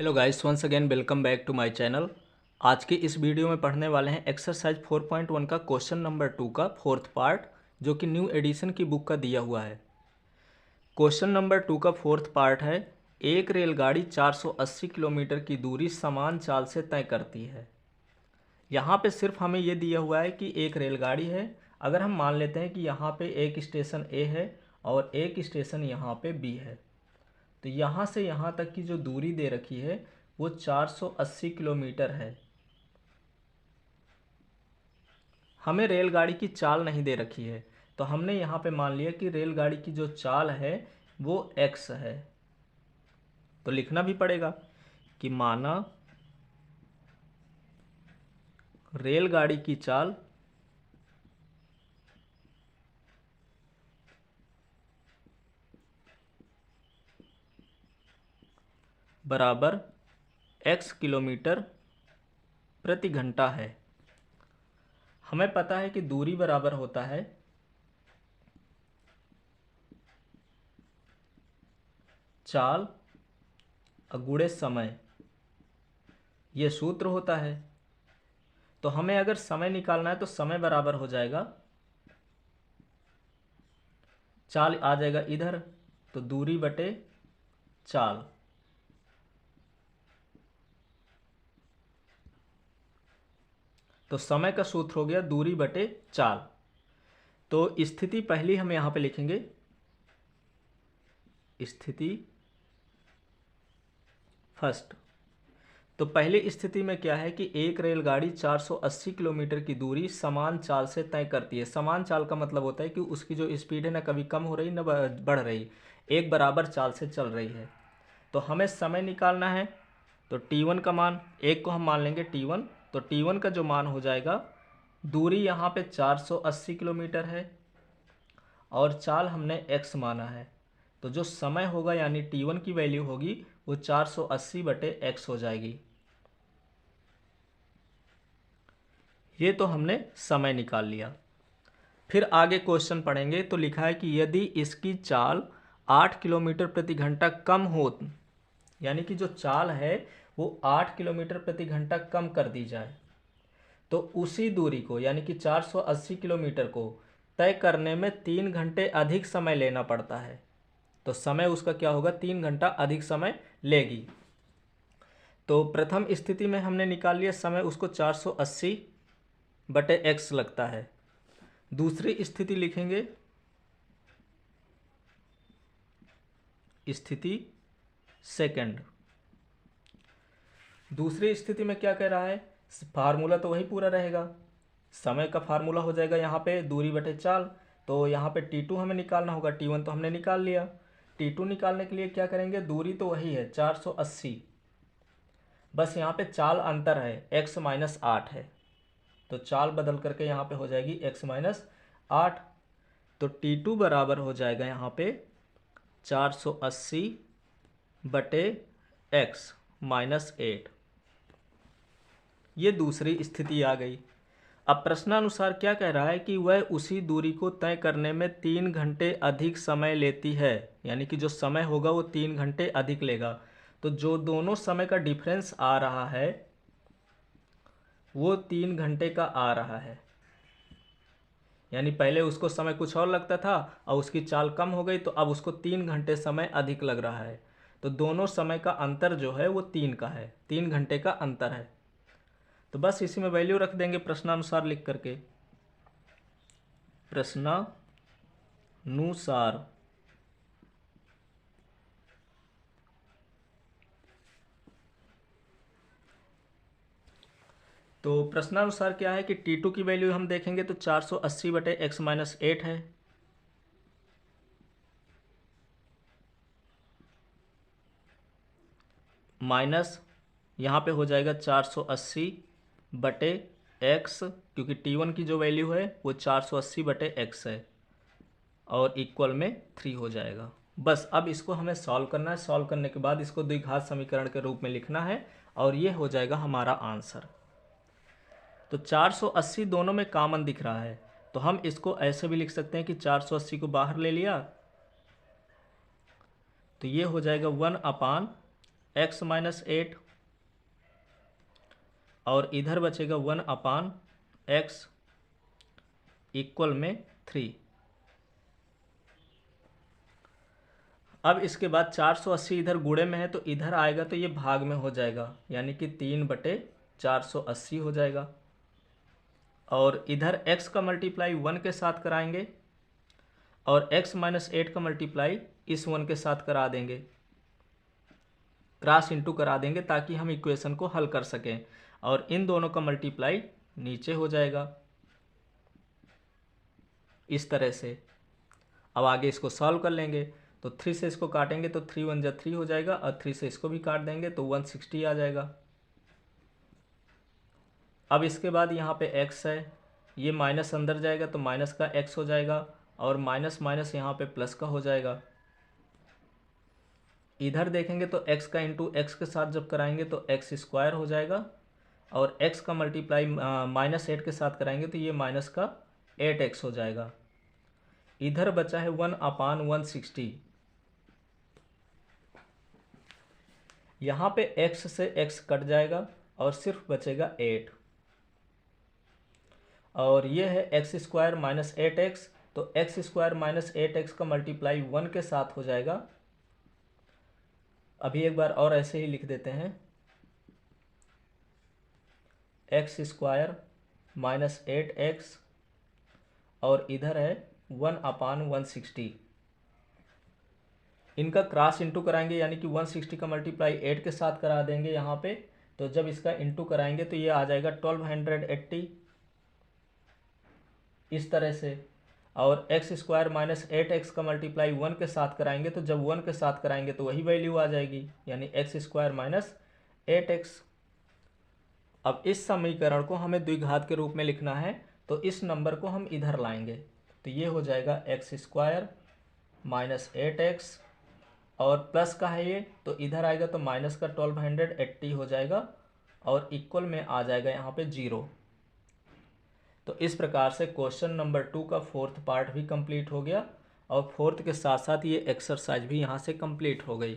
Hello guys, once again welcome back to my channel. आज की इस वीडियो में पढ़ने वाले हैं एक्सरसाइज 4.1 का क्वेश्चन नंबर 2 का फोर्थ पार्ट, जो कि न्यू एडिशन की बुक का दिया हुआ है। क्वेश्चन नंबर 2 का फोर्थ पार्ट है, एक रेलगाड़ी 480 किलोमीटर की दूरी समान चाल से तय करती है। यहाँ पे सिर्फ हमें ये दिया हुआ है कि एक रेलगाड़ी है। अगर हम मान लेते हैं कि यहाँ पे एक स्टेशन ए है और एक स्टेशन यहाँ पे बी है, तो यहाँ से यहाँ तक की जो दूरी दे रखी है वो 480 किलोमीटर है। हमें रेलगाड़ी की चाल नहीं दे रखी है, तो हमने यहाँ पे मान लिया कि रेलगाड़ी की जो चाल है वो x है। तो लिखना भी पड़ेगा कि माना रेलगाड़ी की चाल बराबर x किलोमीटर प्रति घंटा है। हमें पता है कि दूरी बराबर होता है चाल गुणे समय, ये सूत्र होता है। तो हमें अगर समय निकालना है तो समय बराबर हो जाएगा, चाल आ जाएगा इधर, तो दूरी बटे चाल। तो समय का सूत्र हो गया दूरी बटे चाल। तो स्थिति पहली हम यहां पे लिखेंगे, स्थिति फर्स्ट। तो पहली स्थिति में क्या है कि एक रेलगाड़ी 480 किलोमीटर की दूरी समान चाल से तय करती है। समान चाल का मतलब होता है कि उसकी जो स्पीड है ना कभी कम हो रही ना बढ़ रही, एक बराबर चाल से चल रही है। तो हमें समय निकालना है, तो t1 का मान, एक को हम मान लेंगे t1, तो t1 का जो मान हो जाएगा, दूरी यहाँ पे 480 किलोमीटर है और चाल हमने x माना है, तो जो समय होगा यानी t1 की वैल्यू होगी वो 480 बटे x हो जाएगी। ये तो हमने समय निकाल लिया। फिर आगे क्वेश्चन पढ़ेंगे तो लिखा है कि यदि इसकी चाल 8 किलोमीटर प्रति घंटा कम हो, यानी कि जो चाल है वो 8 किलोमीटर प्रति घंटा कम कर दी जाए, तो उसी दूरी को यानी कि 480 किलोमीटर को तय करने में 3 घंटे अधिक समय लेना पड़ता है। तो समय उसका क्या होगा, 3 घंटा अधिक समय लेगी। तो प्रथम स्थिति में हमने निकाल लिया समय, उसको 480 बटे x लगता है। दूसरी स्थिति लिखेंगे, स्थिति सेकंड। दूसरी स्थिति में क्या कह रहा है, फार्मूला तो वही पूरा रहेगा, समय का फार्मूला हो जाएगा यहाँ पे दूरी बटे चाल। तो यहाँ पे t2 हमें निकालना होगा, t1 तो हमने निकाल लिया। t2 निकालने के लिए क्या करेंगे, दूरी तो वही है 480, बस यहाँ पे चाल अंतर है, x माइनस 8 है, तो चाल बदल करके यहाँ पे हो जाएगी x माइनस 8। तो t2 बराबर हो जाएगा यहाँ पे 480 बटे x माइनस 8। ये दूसरी स्थिति आ गई। अब प्रश्नानुसार क्या कह रहा है कि वह उसी दूरी को तय करने में 3 घंटे अधिक समय लेती है, यानी कि जो समय होगा वो 3 घंटे अधिक लेगा। तो जो दोनों समय का डिफरेंस आ रहा है वो 3 घंटे का आ रहा है, यानी पहले उसको समय कुछ और लगता था और उसकी चाल कम हो गई, तो अब उसको 3 घंटे समय अधिक लग रहा है। तो दोनों समय का अंतर जो है वो 3 का है, 3 घंटे का अंतर है। तो बस इसी में वैल्यू रख देंगे प्रश्नानुसार लिख करके, प्रश्नानुसार। तो प्रश्नानुसार क्या है कि t2 की वैल्यू हम देखेंगे तो 480 बटे x माइनस 8 है, माइनस यहाँ पे हो जाएगा 480 बटे x, क्योंकि t1 की जो वैल्यू है वो 480 बटे x है, और इक्वल में 3 हो जाएगा। बस अब इसको हमें सॉल्व करना है, सॉल्व करने के बाद इसको द्विघात समीकरण के रूप में लिखना है और ये हो जाएगा हमारा आंसर। तो 480 दोनों में कॉमन दिख रहा है, तो हम इसको ऐसे भी लिख सकते हैं कि 480 को बाहर ले लिया तो ये हो जाएगा 1/8 x माइनस 8 और इधर बचेगा 1/x इक्वल में 3। अब इसके बाद 480 इधर गुणे में है तो इधर आएगा तो ये भाग में हो जाएगा, यानी कि 3/480 हो जाएगा। और इधर x का मल्टीप्लाई 1 के साथ कराएंगे और x माइनस 8 का मल्टीप्लाई इस 1 के साथ करा देंगे, क्रॉस इंटू करा देंगे ताकि हम इक्वेशन को हल कर सकें। और इन दोनों का मल्टीप्लाई नीचे हो जाएगा इस तरह से। अब आगे इसको सॉल्व कर लेंगे तो 3 से इसको काटेंगे तो 3 1 जा 3 हो जाएगा और 3 से इसको भी काट देंगे तो 160 आ जाएगा। अब इसके बाद यहाँ पे x है, ये माइनस अंदर जाएगा तो माइनस का x हो जाएगा और माइनस माइनस यहाँ पे प्लस का हो जाएगा। इधर देखेंगे तो x का इंटू एक्स के साथ जब कराएंगे तो x स्क्वायर हो जाएगा और x का मल्टीप्लाई -8 के साथ कराएंगे तो ये माइनस का 8x हो जाएगा। इधर बचा है 1/160, यहाँ पे x से x कट जाएगा और सिर्फ बचेगा 8 और ये है x स्क्वायर माइनस 8x, तो x स्क्वायर माइनस 8x का मल्टीप्लाई 1 के साथ हो जाएगा। अभी एक बार और ऐसे ही लिख देते हैं, x स्क्वायर माइनस 8x और इधर है 1/160। इनका क्रॉस इंटू कराएंगे यानी कि 160 का मल्टीप्लाई 8 के साथ करा देंगे यहाँ पे, तो जब इसका इंटू कराएंगे तो ये आ जाएगा 1280 इस तरह से। और x स्क्वायर माइनस 8x का मल्टीप्लाई 1 के साथ कराएंगे तो जब 1 के साथ कराएंगे तो वही वैल्यू आ जाएगी, यानी x स्क्वायर माइनस 8x। अब इस समीकरण को हमें द्विघात के रूप में लिखना है तो इस नंबर को हम इधर लाएंगे तो ये हो जाएगा x स्क्वायर माइनस 8x और प्लस का है ये तो इधर आएगा तो माइनस का 1280 हो जाएगा और इक्वल में आ जाएगा यहाँ पे 0। तो इस प्रकार से क्वेश्चन नंबर 2 का 4th पार्ट भी कंप्लीट हो गया और 4th के साथ साथ ये एक्सरसाइज भी यहाँ से कंप्लीट हो गई।